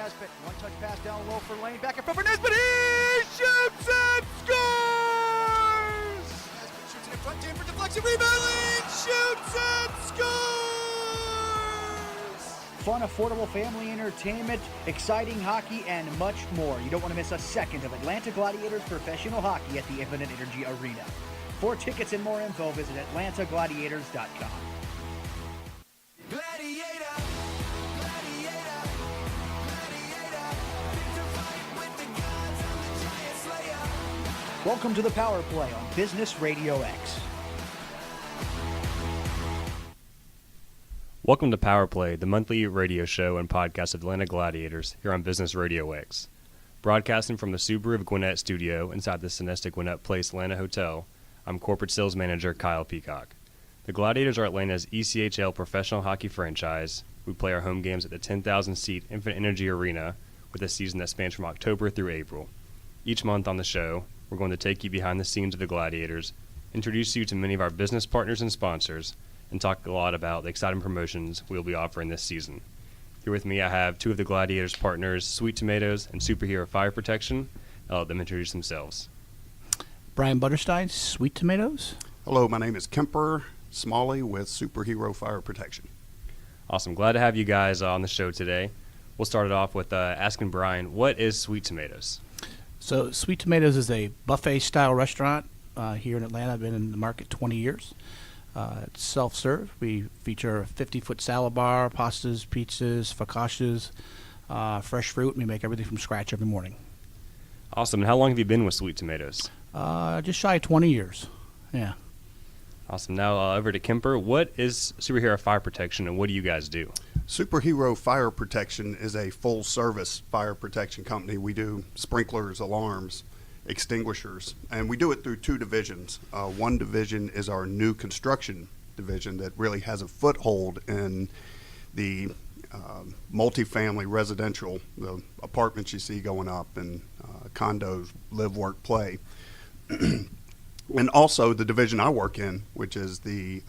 Nesbitt. One-touch pass down low for Lane. Back in front for Nesbitt. He shoots and scores! Nesbitt shoots it in front. Jam for deflection. Rebound. Lane shoots and scores! Fun, affordable family entertainment, exciting hockey, and much more. You don't want to miss a second of Atlanta Gladiators professional hockey at the Infinite Energy Arena. For tickets and more info, visit atlantagladiators.com. Gladiator, gladiator, gladiator, pick to fight with the gods, I'm the giant slayer. Welcome to the Power Play on Business Radio X. Welcome to Power Play, the monthly radio show and podcast of Atlanta Gladiators here on Business Radio X. Broadcasting from the Subaru of Gwinnett studio inside the Sonesta Gwinnett Place Atlanta Hotel, I'm Corporate Sales Manager Kyle Peacock. The Gladiators are Atlanta's ECHL professional hockey franchise. We play our home games at the 10,000-seat Infinite Energy Arena with a season that spans from October through April. Each month on the show, we're going to take you behind the scenes of the Gladiators, introduce you to many of our business partners and sponsors, and talk a lot about the exciting promotions we'll be offering this season. Here with me, I have two of the Gladiators' partners, Sweet Tomatoes and Superhero Fire Protection. I'll let them introduce themselves. Bryan Butterstein, Sweet Tomatoes. Hello, my name is Kemper Smalley with Superhero Fire Protection. Awesome. Glad to have you guys on the show today. We'll start it off with asking Bryan, what is Sweet Tomatoes? So Sweet Tomatoes is a buffet-style restaurant here in Atlanta. I've been in the market 20 years. It's self-serve. We feature a 50-foot salad bar, pastas, pizzas, focaccias, fresh fruit. We make everything from scratch every morning. Awesome. And how long have you been with Sweet Tomatoes? Just shy of 20 years. Yeah. Awesome. Now over to Kemper. What is Superhero Fire Protection and what do you guys do? Superhero Fire Protection is a full-service fire protection company. We do sprinklers, alarms, extinguishers, and we do it through two divisions. One division is our new construction division that really has a foothold in the multifamily residential, the apartments you see going up, and condos, live, work, play. And also the division I work in, which is the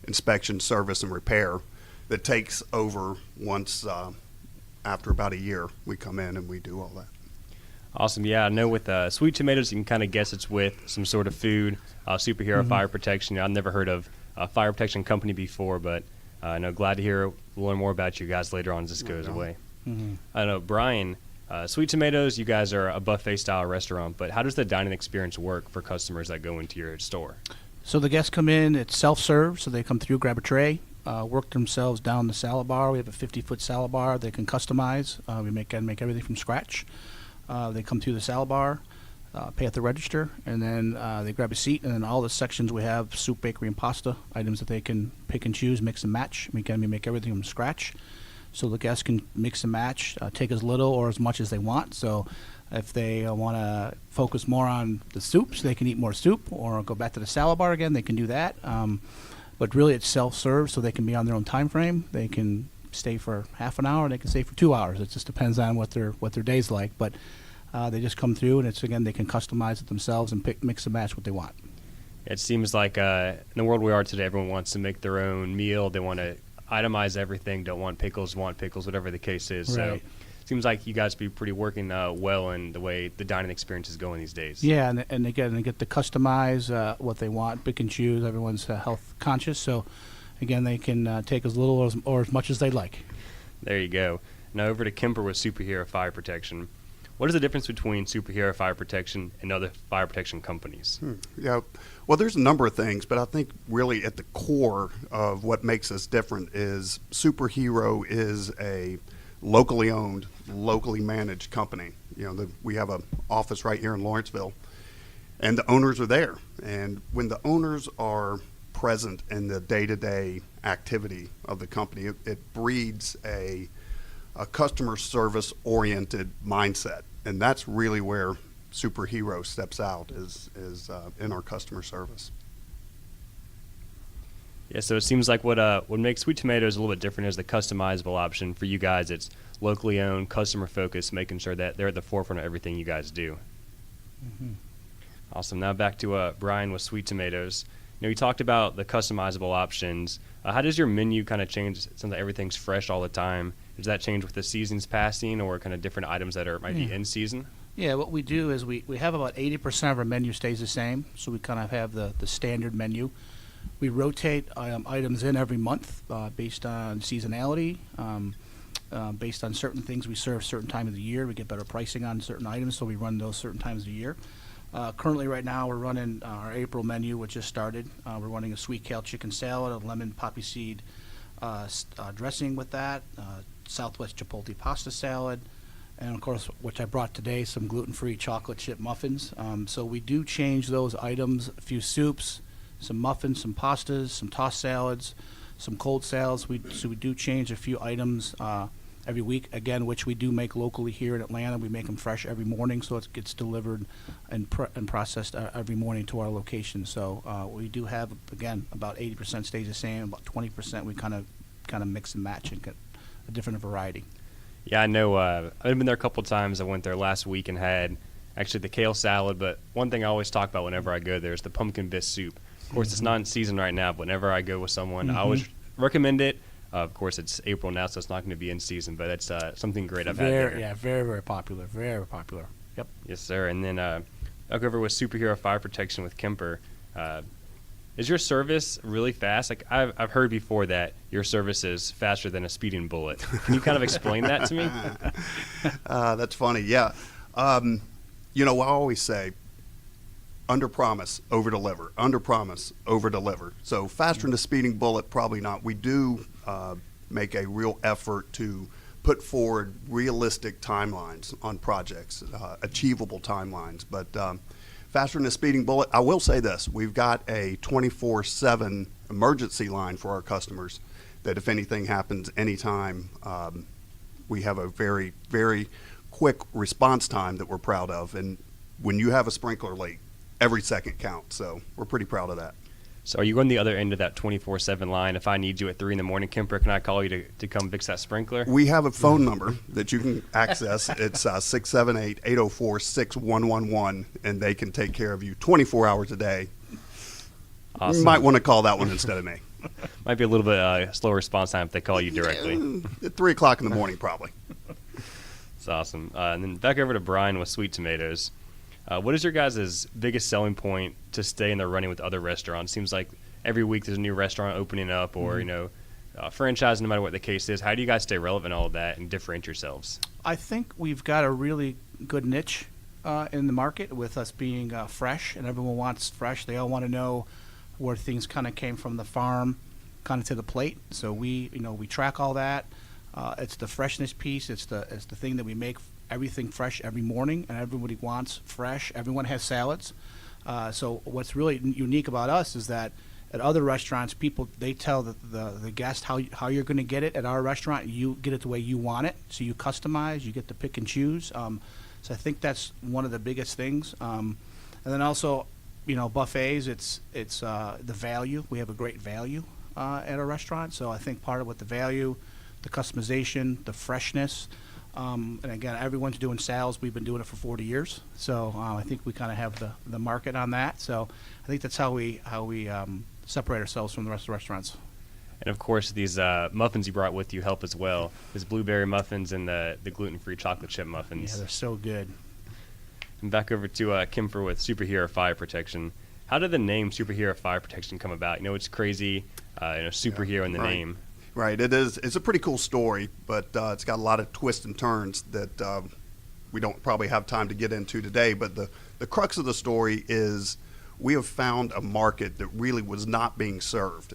inspection, service, and repair that takes over once after about a year. We come in and we do all that. Awesome. Yeah, I know with Sweet Tomatoes, you can kind of guess it's with some sort of food, Superhero Fire Protection. I've never heard of a fire protection company before, but glad to hear, we'll learn more about you guys later on as this goes away. Mm-hmm. I know, Bryan, Sweet Tomatoes, you guys are a buffet-style restaurant, but how does the dining experience work for customers that go into your store? So the guests come in, it's self-serve, so they come through, grab a tray, work themselves down the salad bar. We have a 50-foot salad bar they can customize. We make everything from scratch. They come through the salad bar, pay at the register, and then they grab a seat, and then all the sections we have soup, bakery, and pasta items that they can pick and choose, mix and match. We make everything from scratch. So the guests can mix and match, take as little or as much as they want. So if they want to focus more on the soups, they can eat more soup, or go back to the salad bar again, they can do that. But really it's self-serve, so they can be on their own time frame. They can stay for half an hour, they can stay for 2 hours. It just depends on what their day's like. But they just come through, and it's, again, they can customize it themselves and mix and match what they want. It seems like in the world we are today, everyone wants to make their own meal. They want to itemize everything, don't want pickles, whatever the case is. Right. So it seems like you guys be pretty working well in the way the dining experience is going these days. Yeah, and again, they get to customize what they want, pick and choose. Everyone's health conscious, so again, they can take as little or as much as they like. There you go. Now over to Kemper with Superhero Fire Protection. What is the difference between Superhero Fire Protection and other fire protection companies? Yeah, well, there's a number of things, but I think really at the core of what makes us different is Superhero is a locally owned, locally managed company. We have an office right here in Lawrenceville, and the owners are there. And when the owners are present in the day-to-day activity of the company, it breeds a customer service oriented mindset, and that's really where Superhero steps out is in our customer service. Yeah, so it seems like what makes Sweet Tomatoes a little bit different is the customizable option. For you guys, it's locally owned, customer focused, making sure that they're at the forefront of everything you guys do. Mm-hmm. Awesome. Now back to Bryan with Sweet Tomatoes. You talked about the customizable options. How does your menu kind of change since everything's fresh all the time? Does that change with the seasons passing or kind of different items that might be in season? Yeah, what we do is we have about 80% of our menu stays the same, so we kind of have the standard menu. We rotate items in every month based on seasonality, based on certain things we serve certain time of the year. We get better pricing on certain items, so we run those certain times of the year. Currently, right now, we're running our April menu, which just started. We're running a sweet kale chicken salad, a lemon poppy seed dressing with that, Southwest Chipotle pasta salad, and of course, which I brought today, some gluten-free chocolate chip muffins. So we do change those items, a few soups, some muffins, some pastas, some tossed salads, some cold salads. So we do change a few items every week, again, which we do make locally here in Atlanta. We make them fresh every morning, so it gets delivered and processed every morning to our location. So we do have, again, about 80% stays the same, about 20% we kind of mix and match and get a different variety. Yeah, I know. I've been there a couple times. I went there last week and had actually the kale salad, but one thing I always talk about whenever I go there is the pumpkin bisque soup. Of course, it's not in season right now, but whenever I go with someone, I always recommend it. Of course, it's April now, so it's not going to be in season, but it's something great I've had there. Yeah, very, very popular. Very popular. Yep. Yes, sir. And then I'll go over with Superhero Fire Protection with Kemper. Is your service really fast? Like I've heard before that your service is faster than a speeding bullet. Can you kind of explain that to me? That's funny. Yeah. I always say, under promise, over deliver. Under promise, over deliver. So faster than a speeding bullet, probably not. We do make a real effort to put forward realistic timelines on projects, achievable timelines. But faster than a speeding bullet. I will say this: we've got a 24/7 emergency line for our customers. That if anything happens anytime, we have a very, very quick response time that we're proud of. And when you have a sprinkler leak, every second counts. So we're pretty proud of that. So are you on the other end of that 24/7 line? If I need you at 3 a.m, Kemper, can I call you to come fix that sprinkler? We have a phone number that you can access. It's 678-804-6111, and they can take care of you 24 hours a day. Awesome. You might want to call that one instead of me. Might be a little bit slower response time if they call you directly. At 3 o'clock in the morning, probably. It's awesome. And then back over to Bryan with Sweet Tomatoes. What is your guys' biggest selling point to stay in the running with other restaurants? Seems like every week there's a new restaurant opening up or, franchise, no matter what the case is. How do you guys stay relevant in all of that and differentiate yourselves? I think we've got a really good niche in the market with us being fresh, and everyone wants fresh. They all want to know where things kind of came from the farm kind of to the plate. So we track all that. It's the freshness piece. It's the thing that we make everything fresh every morning, and everybody wants fresh. Everyone has salads. So what's really unique about us is that at other restaurants, they tell the guest how you're going to get it. At our restaurant, you get it the way you want it. So you customize, you get to pick and choose. So I think that's one of the biggest things. And then also, buffets. It's the value. We have a great value at our restaurant. So I think part of what the value, the customization, the freshness. And again, everyone's doing salads. We've been doing it for 40 years, so I think we kind of have the market on that. So I think that's how we separate ourselves from the rest of the restaurants. And of course, these muffins you brought with you help as well. These blueberry muffins and the gluten-free chocolate chip muffins. Yeah, they're so good. And back over to Kemper with Superhero Fire Protection. How did the name Superhero Fire Protection come about? It's crazy, superhero in the name. Right, it is. It's a pretty cool story, but it's got a lot of twists and turns that we don't probably have time to get into today. But the crux of the story is we have found a market that really was not being served.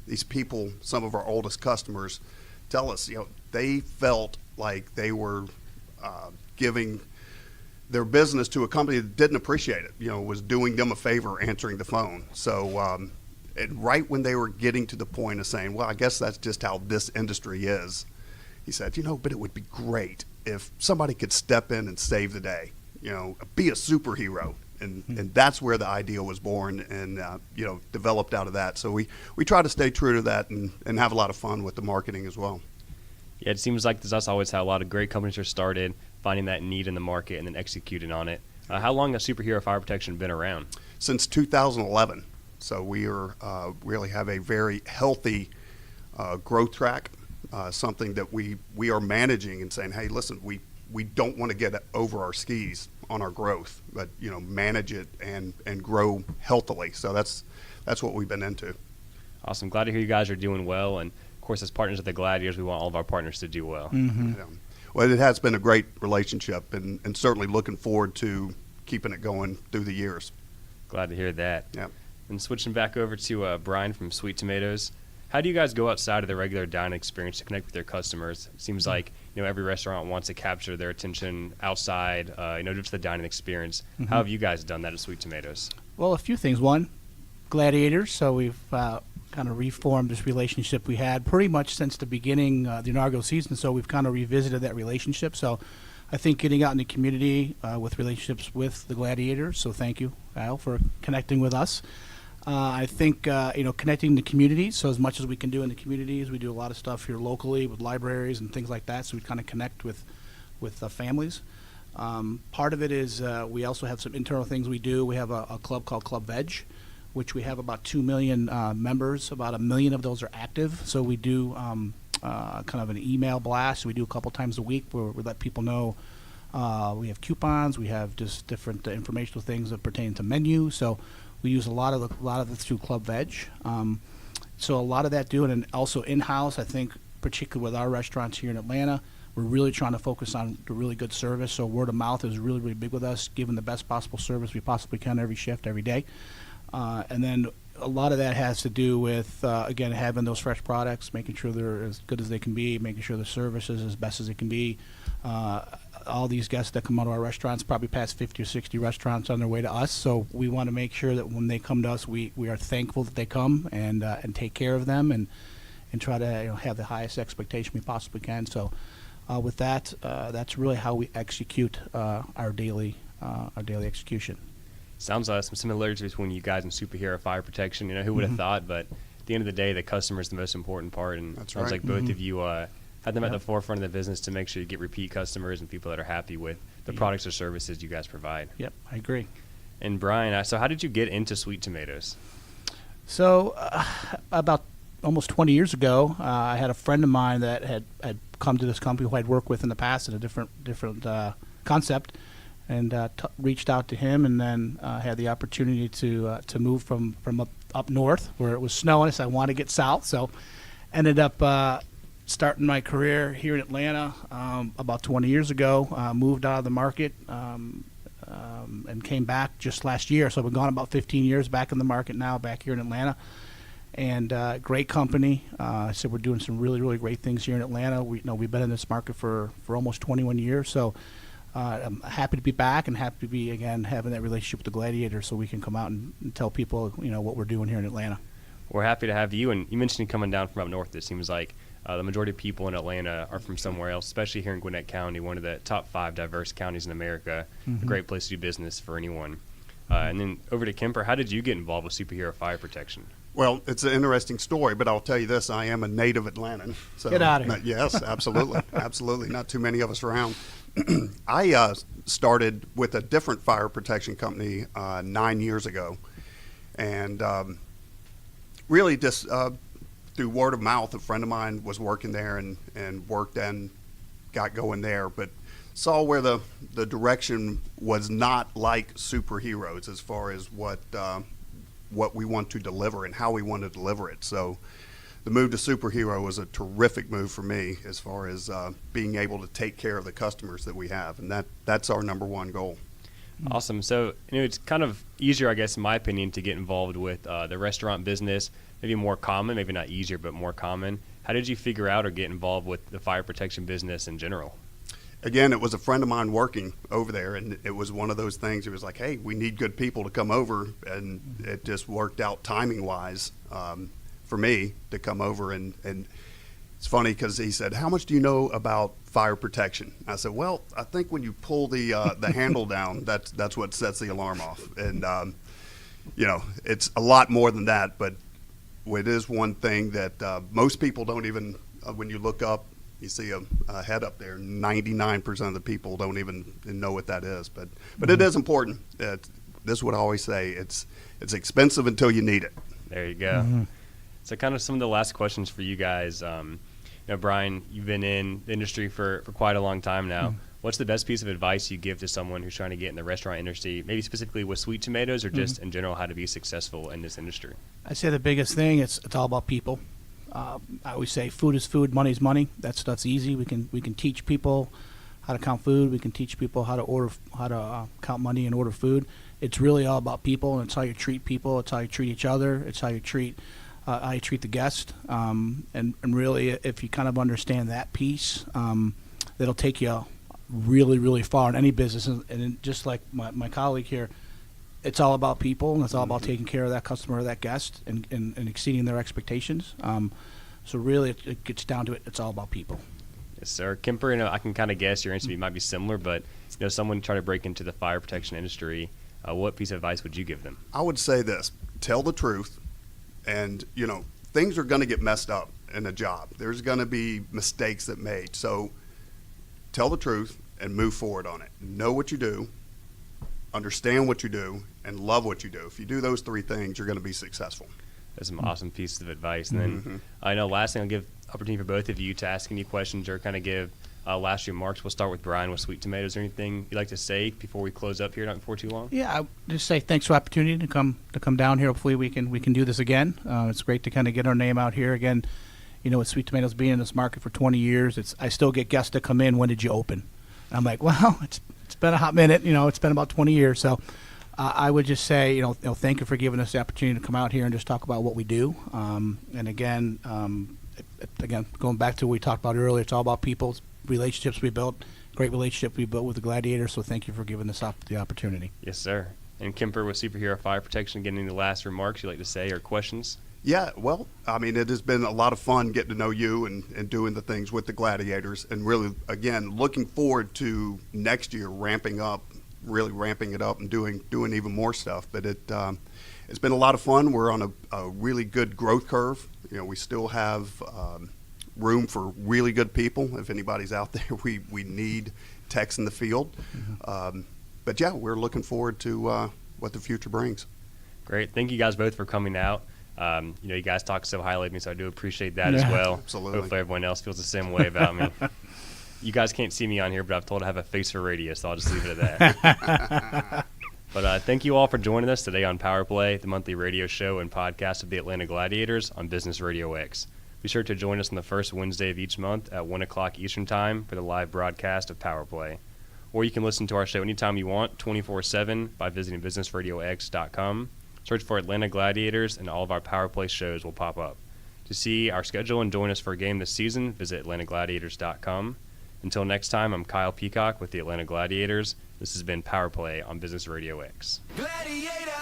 These people, some of our oldest customers, tell us, they felt like they were giving their business to a company that didn't appreciate it. Was doing them a favor answering the phone. So. And right when they were getting to the point of saying, well, I guess that's just how this industry is, he said, but it would be great if somebody could step in and save the day, be a superhero. And that's where the idea was born and, developed out of that. So we try to stay true to that and have a lot of fun with the marketing as well. Yeah, it seems like that's always how a lot of great companies are started, finding that need in the market and then executing on it. How long has Superhero Fire Protection been around? since 2011. So we are really have a very healthy growth track, something that we are managing and saying, hey, listen, we don't want to get over our skis on our growth, but manage it and grow healthily. So that's what we've been into. Awesome. Glad to hear you guys are doing well. And, of course, as partners of the Gladiators, we want all of our partners to do well. Mm-hmm. Yeah. Well, it has been a great relationship, and certainly looking forward to keeping it going through the years. Glad to hear that. Yeah. And switching back over to Bryan from Sweet Tomatoes, how do you guys go outside of the regular dining experience to connect with your customers? It seems like every restaurant wants to capture their attention outside, just the dining experience. Mm-hmm. How have you guys done that at Sweet Tomatoes? Well, a few things. One, Gladiators. So we've kind of reformed this relationship we had pretty much since the beginning, the inaugural season. So we've kind of revisited that relationship. So I think getting out in the community with relationships with the Gladiators. So thank you, Kyle, for connecting with us. I think, connecting the communities. So as much as we can do in the communities, we do a lot of stuff here locally with libraries and things like that. So we kind of connect with families. Part of it is we also have some internal things we do. We have a club called Club Veg, which we have about 2 million members. About 1 million of those are active. So we do kind of an email blast. We do a couple times a week where we let people know we have coupons. We have just different informational things that pertain to menu. So we use a lot of it through Club Veg. So a lot of that and also in-house. I think particularly with our restaurants here in Atlanta, we're really trying to focus on the really good service. So word of mouth is really, really big with us, giving the best possible service we possibly can every shift, every day. And then a lot of that has to do with, again, having those fresh products, making sure they're as good as they can be, making sure the service is as best as it can be. All these guests that come out of our restaurants probably pass 50 or 60 restaurants on their way to us. So we want to make sure that when they come to us, we are thankful that they come and take care of them and try to have the highest expectation we possibly can. So with that, that's really how we execute our daily execution. Sounds like some similarities between you guys and Superhero Fire Protection. Who would have thought? But at the end of the day, the customer is the most important part. And That's sounds right. like both of you had them at the forefront of the business to make sure you get repeat customers and people that are happy with the products or services you guys provide. Yep, I agree. And Bryan, so how did you get into Sweet Tomatoes? So about almost 20 years ago, I had a friend of mine that had come to this company who I'd worked with in the past at a different concept, and reached out to him, and then had the opportunity to move from up north where it was snowing. So I wanted to get south, so ended up starting my career here in Atlanta about 20 years ago. Moved out of the market and came back just last year. So I've been gone about 15 years, back in the market now, back here in Atlanta. And great company. So we're doing some really, really great things here in Atlanta. We've been in this market for almost 21 years. So I'm happy to be back and happy to be, again, having that relationship with the Gladiators so we can come out and tell people, what we're doing here in Atlanta. We're happy to have you. And you mentioned coming down from up north. It seems like the majority of people in Atlanta are from somewhere else, especially here in Gwinnett County, one of the top 5 diverse counties in America. A great place to do business for anyone. And then over to Kemper, how did you get involved with Superhero Fire Protection? Well, it's an interesting story, but I'll tell you this: I am a native Atlantan. So Get out of here. Yes, absolutely, absolutely. Not too many of us around. I started with a different fire protection company 9 years ago, and really just through word of mouth. A friend of mine was working there and worked and got going there, but saw where the direction was not like Superheroes as far as what we want to deliver and how we want to deliver it. So the move to Superhero was a terrific move for me as far as being able to take care of the customers that we have, and that's our number one goal. Awesome. So it's kind of easier, I guess, in my opinion, to get involved with the restaurant business. Maybe more common, maybe not easier, but more common. How did you figure out or get involved with the fire protection business in general? Again, it was a friend of mine working over there, and it was one of those things. It was like, hey, we need good people to come over, and it just worked out timing-wise for me to come over. And it's funny because he said, how much do you know about fire protection? I said, well, I think when you pull the handle down, that's what sets the alarm off. And, it's a lot more than that, but it is one thing that most people don't even, when you look up, you see a head up there, 99% of the people don't even know what that is. But it is important. this is what I always say: it's expensive until you need it. There you go. So kind of some of the last questions for you guys. Bryan, you've been in the industry for quite a long time now. What's the best piece of advice you give to someone who's trying to get in the restaurant industry, maybe specifically with sweet tomatoes or just in general how to be successful in this industry? I say the biggest thing, it's all about people. I always say food is food, money's money. That stuff's easy. We can teach people how to count food. We can teach people how to count money and order food. It's really all about people, and it's how you treat people. It's how you treat each other. It's how you treat the guest. And really, if you kind of understand that piece, that'll take you really, really far in any business. And just like my colleague here, it's all about people, and it's all about taking care of that customer or that guest and exceeding their expectations. So really, it gets down to it. It's all about people. Yes, sir. Kemper, I can kind of guess your answer might be similar, but someone trying to break into the fire protection industry, what piece of advice would you give them? I would say this: tell the truth, and things are going to get messed up in a job. There's going to be mistakes that made. So tell the truth and move forward on it. Know what you do, understand what you do, and love what you do. If you do those three things, you're going to be successful. That's some awesome pieces of advice. And then I know last thing, I'll give opportunity for both of you to ask any questions or kind of give last remarks. We'll start with Bryan with sweet tomatoes. Is there anything you'd like to say before we close up here, not before too long? Yeah, I just say thanks for the opportunity to come down here. Hopefully we can do this again. It's great to kind of get our name out here again. With sweet tomatoes being in this market for 20 years, I still get guests that come in. When did you open? And I'm like, well, it's been a hot minute. It's been about 20 years. So I would just say, thank you for giving us the opportunity to come out here and just talk about what we do. And again, going back to what we talked about earlier, it's all about people, relationships we built, great relationship we built with the Gladiators. So thank you for giving us the opportunity. Yes, sir. And Kemper with Superhero Fire Protection, getting any last remarks you'd like to say or questions? Yeah, well, it has been a lot of fun getting to know you and doing the things with the Gladiators, and really, again, looking forward to next year ramping it up and doing even more stuff. But it's been a lot of fun. We're on a really good growth curve. We still have room for really good people. If anybody's out there, we need techs in the field. But yeah, we're looking forward to what the future brings. Great. Thank you guys both for coming out. You guys talk so highly of me, so I do appreciate that as well. Absolutely. Hopefully everyone else feels the same way about me. You guys can't see me on here, but I've told I have a face for radio, so I'll just leave it at that. But thank you all for joining us today on Power Play, the monthly radio show and podcast of the Atlanta Gladiators on Business Radio X. Be sure to join us on the first Wednesday of each month at 1 o'clock Eastern Time for the live broadcast of Power Play. Or you can listen to our show anytime you want, 24/7, by visiting businessradiox.com. Search for Atlanta Gladiators, and all of our Power Play shows will pop up. To see our schedule and join us for a game this season, visit atlantagladiators.com. Until next time, I'm Kyle Peacock with the Atlanta Gladiators. This has been Power Play on Business Radio X. Gladiator, gladiator,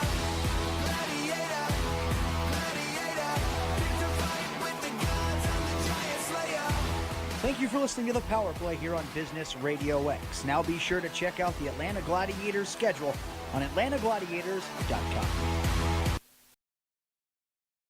gladiator, pick a fight with the gods, I'm the giant slayer. Thank you for listening to the Power Play here on Business Radio X. Now be sure to check out the Atlanta Gladiators schedule on atlantagladiators.com.